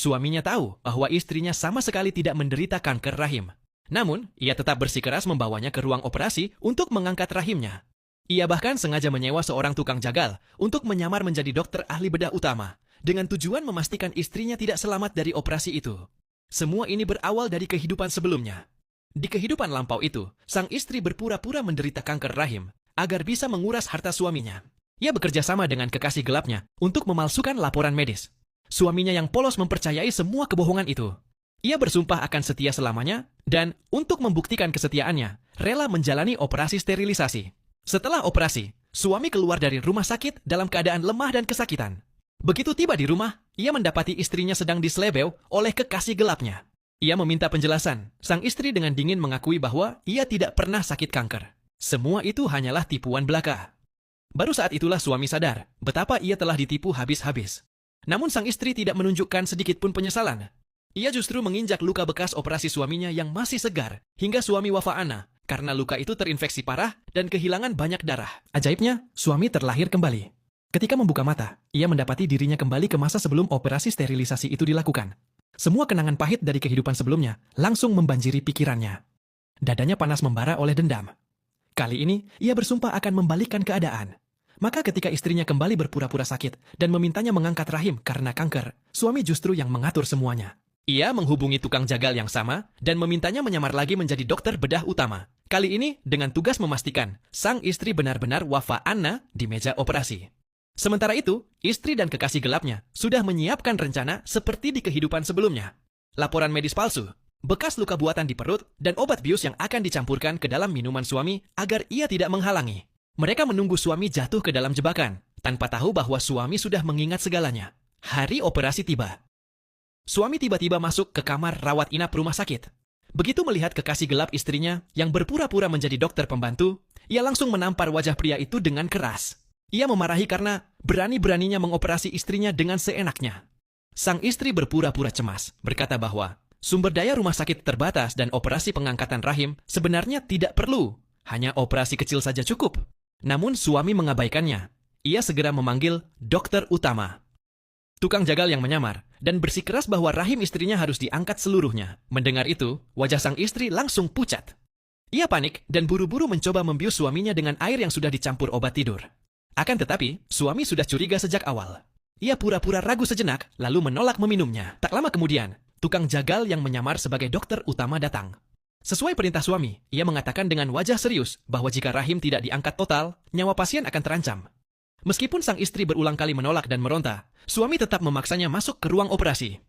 Suaminya tahu bahwa istrinya sama sekali tidak menderita kanker rahim. Namun, ia tetap bersikeras membawanya ke ruang operasi untuk mengangkat rahimnya. Ia bahkan sengaja menyewa seorang tukang jagal untuk menyamar menjadi dokter ahli bedah utama, dengan tujuan memastikan istrinya tidak selamat dari operasi itu. Semua ini berawal dari kehidupan sebelumnya. Di kehidupan lampau itu, sang istri berpura-pura menderita kanker rahim agar bisa menguras harta suaminya. Ia bekerja sama dengan kekasih gelapnya untuk memalsukan laporan medis. Suaminya yang polos mempercayai semua kebohongan itu. Ia bersumpah akan setia selamanya dan untuk membuktikan kesetiaannya, rela menjalani operasi sterilisasi. Setelah operasi, suami keluar dari rumah sakit dalam keadaan lemah dan kesakitan. Begitu tiba di rumah, ia mendapati istrinya sedang diselebeu oleh kekasih gelapnya. Ia meminta penjelasan. Sang istri dengan dingin mengakui bahwa ia tidak pernah sakit kanker. Semua itu hanyalah tipuan belaka. Baru saat itulah suami sadar betapa ia telah ditipu habis-habis. Namun sang istri tidak menunjukkan sedikit pun penyesalan. Ia justru menginjak luka bekas operasi suaminya yang masih segar hingga suami wafat karena luka itu terinfeksi parah dan kehilangan banyak darah. Ajaibnya, suami terlahir kembali. Ketika membuka mata, ia mendapati dirinya kembali ke masa sebelum operasi sterilisasi itu dilakukan. Semua kenangan pahit dari kehidupan sebelumnya langsung membanjiri pikirannya. Dadanya panas membara oleh dendam. Kali ini, ia bersumpah akan membalikkan keadaan. Maka ketika istrinya kembali berpura-pura sakit dan memintanya mengangkat rahim karena kanker, suami justru yang mengatur semuanya. Ia menghubungi tukang jagal yang sama dan memintanya menyamar lagi menjadi dokter bedah utama. Kali ini dengan tugas memastikan sang istri benar-benar wafat di meja operasi. Sementara itu, istri dan kekasih gelapnya sudah menyiapkan rencana seperti di kehidupan sebelumnya. Laporan medis palsu, bekas luka buatan di perut, dan obat bius yang akan dicampurkan ke dalam minuman suami agar ia tidak menghalangi. Mereka menunggu suami jatuh ke dalam jebakan, tanpa tahu bahwa suami sudah mengingat segalanya. Hari operasi tiba. Suami tiba-tiba masuk ke kamar rawat inap rumah sakit. Begitu melihat kekasih gelap istrinya yang berpura-pura menjadi dokter pembantu, ia langsung menampar wajah pria itu dengan keras. Ia memarahi karena berani-beraninya mengoperasi istrinya dengan seenaknya. Sang istri berpura-pura cemas, berkata bahwa sumber daya rumah sakit terbatas dan operasi pengangkatan rahim sebenarnya tidak perlu. Hanya operasi kecil saja cukup. Namun suami mengabaikannya. Ia segera memanggil dokter utama. Tukang jagal yang menyamar dan bersikeras bahwa rahim istrinya harus diangkat seluruhnya. Mendengar itu, wajah sang istri langsung pucat. Ia panik dan buru-buru mencoba membius suaminya dengan air yang sudah dicampur obat tidur. Akan tetapi, suami sudah curiga sejak awal. Ia pura-pura ragu sejenak, lalu menolak meminumnya. Tak lama kemudian, tukang jagal yang menyamar sebagai dokter utama datang. Sesuai perintah suami, ia mengatakan dengan wajah serius bahwa jika rahim tidak diangkat total, nyawa pasien akan terancam. Meskipun sang istri berulang kali menolak dan meronta, suami tetap memaksanya masuk ke ruang operasi.